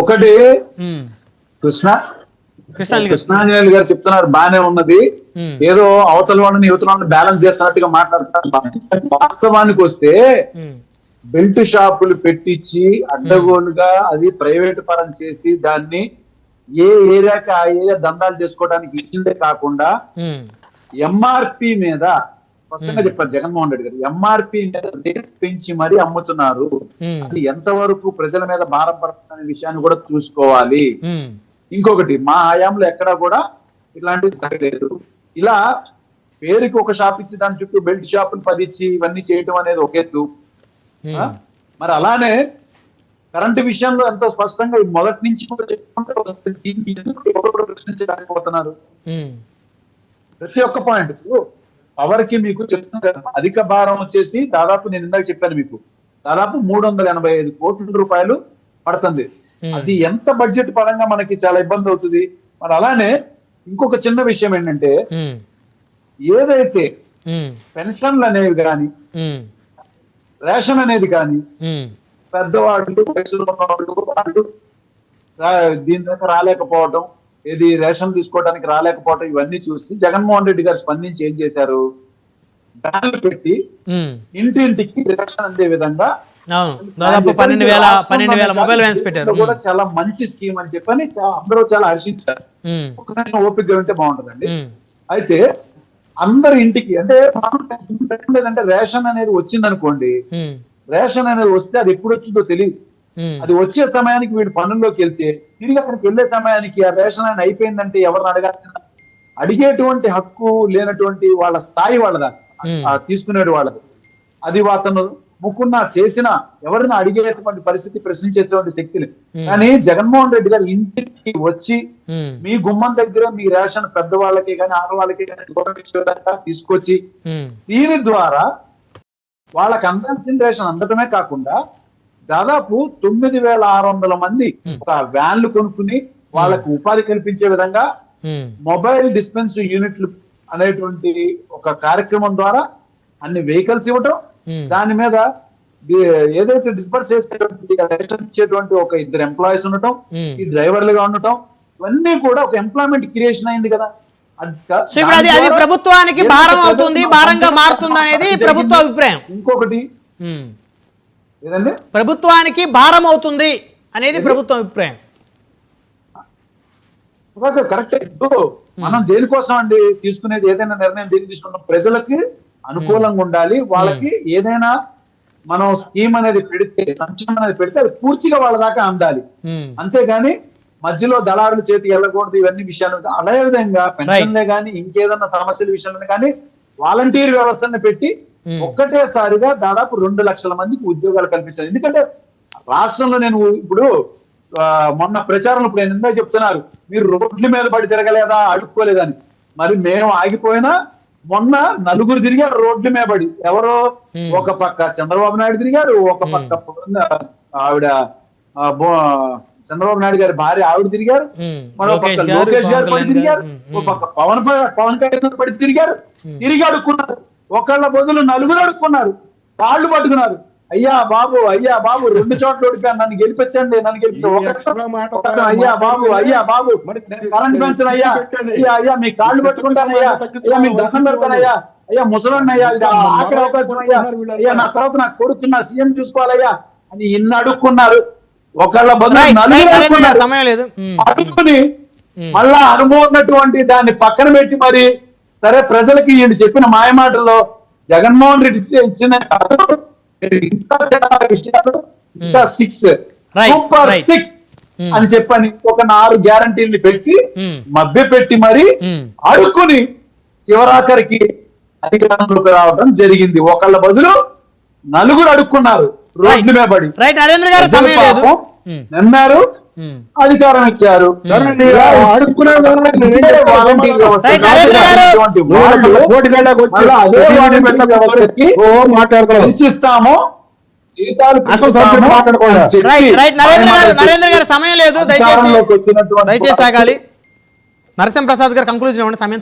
ఒకటి కృష్ణాంజనేయులు గారు చెప్తున్నారు బానే ఉన్నది, ఏదో అవతల వాళ్ళని యువతల వాళ్ళని బ్యాలెన్స్ చేస్తున్నట్టుగా మాట్లాడుతున్నారు. వాస్తవానికి వస్తే బెల్ట్ షాపులు పెట్టించి అడ్డగోలుగా అది ప్రైవేట్ పరం చేసి దాన్ని ఏ ఏరియాకి ఆ ఏరియా దందాలు చేసుకోవడానికి ఇచ్చిందే కాకుండా ఎంఆర్పి మీద స్పష్టంగా చెప్పారు జగన్మోహన్ రెడ్డి గారు. ఎంఆర్పి మీద రేట్ పెంచి మరీ అమ్ముతున్నారు. అది ఎంతవరకు ప్రజల మీద భారం పడుతున్న విషయాన్ని కూడా చూసుకోవాలి. ఇంకొకటి, మా హయాంలో ఎక్కడా కూడా ఇట్లాంటివి జరగలేదు. ఇలా పేరుకి ఒక షాప్ ఇచ్చి దాని చుట్టూ బెల్ట్ షాపులు 10 ఇచ్చి ఇవన్నీ చేయటం అనేది ఒక ఎత్తు. మరి అలానే కరెంటు విషయంలో ఎంతో స్పష్టంగా మొదటి నుంచి కూడా చెప్పుకుంటూ ప్రశ్నించలేకపోతున్నారు. ప్రతి ఒక్క పాయింట్ పవర్ కి మీకు చెప్తున్నారు. అధిక భారం వచ్చేసి దాదాపు నేను ఇందాక చెప్పాను మీకు, దాదాపు 385 కోట్ల రూపాయలు పడుతుంది. అది ఎంత బడ్జెట్ పరంగా మనకి చాలా ఇబ్బంది అవుతుంది. మరి అలానే ఇంకొక చిన్న విషయం ఏంటంటే, ఏదైతే పెన్షన్లు అనేవి కానీ రేషన్ అనేది కానీ పెద్దవాళ్ళు వయసులో ఉన్నవాళ్ళు వాళ్ళు దీని దగ్గర రాలేకపోవడం, ఏది రేషన్ తీసుకోవడానికి రాలేకపోవడం, ఇవన్నీ చూసి జగన్మోహన్ రెడ్డి గారు స్పందించి ఏం చేశారు, బ్యాన్లు పెట్టి ఇంటింటికి రేషన్ అందే విధంగా దాదాపు 12,000 మొబైల్ వ్యాన్స్ పెట్టారు. కూడా చాలా మంచి స్కీమ్ అని చెప్పని అందరూ చాలా హర్షించారు. ఒక ఓపిక ఉంటే బాగుంటుందండి. అయితే అందరు ఇంటికి అంటే లేదంటే రేషన్ అనేది వచ్చింది అనుకోండి, రేషన్ అనేది వస్తే అది ఎప్పుడు వచ్చిందో తెలియదు. అది వచ్చే సమయానికి వీడు పనుల్లోకి వెళ్తే తిరిగి అక్కడికి వెళ్లే సమయానికి ఆ రేషన్ అని అయిపోయిందంటే ఎవరిని అడగాల్సిన అడిగేటువంటి హక్కు లేనటువంటి వాళ్ళ స్థాయి వాళ్ళదా తీసుకునేది వాళ్ళది. అది అతను ముక్కున్నా చేసినా ఎవరిని అడిగేటువంటి పరిస్థితి, ప్రశ్నించేటువంటి శక్తి లేదు. కానీ జగన్మోహన్ రెడ్డి గారు ఇంటికి వచ్చి మీ గుమ్మం దగ్గర మీ రేషన్ పెద్దవాళ్ళకి కానీ ఆడవాళ్ళకి కానీ గౌరవించేదాకా తీసుకొచ్చి దీని ద్వారా వాళ్ళకి అందాల్సిన రేషన్ అందటమే కాకుండా దాదాపు 9,600 మంది ఒక వ్యాన్లు కొనుక్కుని వాళ్ళకు ఉపాధి కల్పించే విధంగా మొబైల్ డిస్పెన్స్ యూనిట్లు అనేటువంటి ఒక కార్యక్రమం ద్వారా అన్ని వెహికల్స్ ఇవ్వటం, దాని మీద ఏదైతే డిస్పర్స్ చేసేటువంటి రేషన్ ఇచ్చేటువంటి ఒక 2 ఎంప్లాయీస్ ఉండటం, ఈ డ్రైవర్లుగా ఉండటం, ఇవన్నీ కూడా ఒక ఎంప్లాయ్మెంట్ క్రియేషన్ అయింది కదా. అది ప్రభుత్వానికి భారం అవుతుంది, భారంగా మారుతుంది అనేది ప్రభుత్వ అభిప్రాయం. ఇంకొకటి ఏదండి, ప్రభుత్వానికి భారం అవుతుంది అనేది ప్రభుత్వ అభిప్రాయం. కరెక్ట్. మనం దేనికోసం అండి తీసుకునేది, ఏదైనా నిర్ణయం దేని తీసుకున్నాం ప్రజలకి అనుకూలంగా ఉండాలి. వాళ్ళకి ఏదైనా మనం స్కీమ్ అనేది పెడితే, సంక్షేమం అనేది పెడితే అది పూర్తిగా వాళ్ళ దాకా అందాలి. అంతేగాని మధ్యలో దళారుల చేతికి వెళ్ళకూడదు. ఇవన్నీ విషయాలు అదే విధంగా పెన్షన్లే కానీ ఇంకేదన్నా సమస్యల విషయంలో కానీ వాలంటీర్ వ్యవస్థను పెట్టి ఒక్కటేసారిగా దాదాపు 2 లక్షల మందికి ఉద్యోగాలు కల్పిస్తారు. ఎందుకంటే రాష్ట్రంలో నేను ఇప్పుడు మొన్న ప్రచారంలో ఇప్పుడు ఇందాక చెప్తున్నారు, మీరు రోడ్ల మీద పడి తిరగలేదా, అడుక్కోలేదని. మరి మేము ఆగిపోయినా మొన్న 4 తిరిగారు రోడ్ల మీద పడి. ఎవరో ఒక పక్క చంద్రబాబు నాయుడు తిరిగారు, ఒక పక్క ఆవిడ చంద్రబాబు నాయుడు గారి భార్య ఆవిడ తిరిగారు, మరో పక్క లోకేష్ గారు పడి తిరిగారు, ఒక పక్క పవన్ కళ్యాణ్ పడి తిరిగారు. తిరిగి అడుక్కున్నారు. ఒకళ్ళ బదులు 4 అడుక్కున్నారు, కాళ్ళు పట్టుకున్నారు. అయ్యా బాబు 2 చోట్ల ఓడిపోయాను, నన్ను గెలిపించండి, నన్ను గెలిపించండి. అయ్యా బాబు కరెంట్ పెన్షన్ అయ్యా, అయ్యా మీ కాళ్ళు పట్టుకుంటానయ్యా, అయ్యా మీకు దర్శనం పెడతానయ్యా, అయ్యా ముసలన్న అయ్యా, ఆఖరి అవకాశం అయ్యా, అయ్యా నా తర్వాత నాకు కొడుకున్నా సీఎం చూసుకోవాలయ్యా అని ఇన్ని అడుక్కున్నారు. ఒకళ్ళ బదులు 4 అడుక్కుని మళ్ళా అనుభవం ఉన్నటువంటి దాన్ని పక్కన పెట్టి మరి సరే ప్రజలకి ఈయన చెప్పిన మాయమాటల్లో జగన్మోహన్ రెడ్డి ఇచ్చిన ఇంకా విషయాలు ఇంకా 6 సూపర్ 6 అని చెప్పని ఒక 4 గ్యారంటీలు పెట్టి మభ్య పెట్టి మరి అడుక్కుని చివరాఖరికి అధికారంలోకి రావడం జరిగింది. ఒకళ్ళ బదులు 4 అడుక్కున్నారు రోడ్ల మీద పడి. నమ్మారు, అధికారం ఇచ్చారు. పెంచిస్తాము, నరేంద్ర గారు సమయం లేదు, దయచేసి ఆగాలి. నరసింహ ప్రసాద్ గారు కంక్లూజన్ ఇవ్వండి. సమయం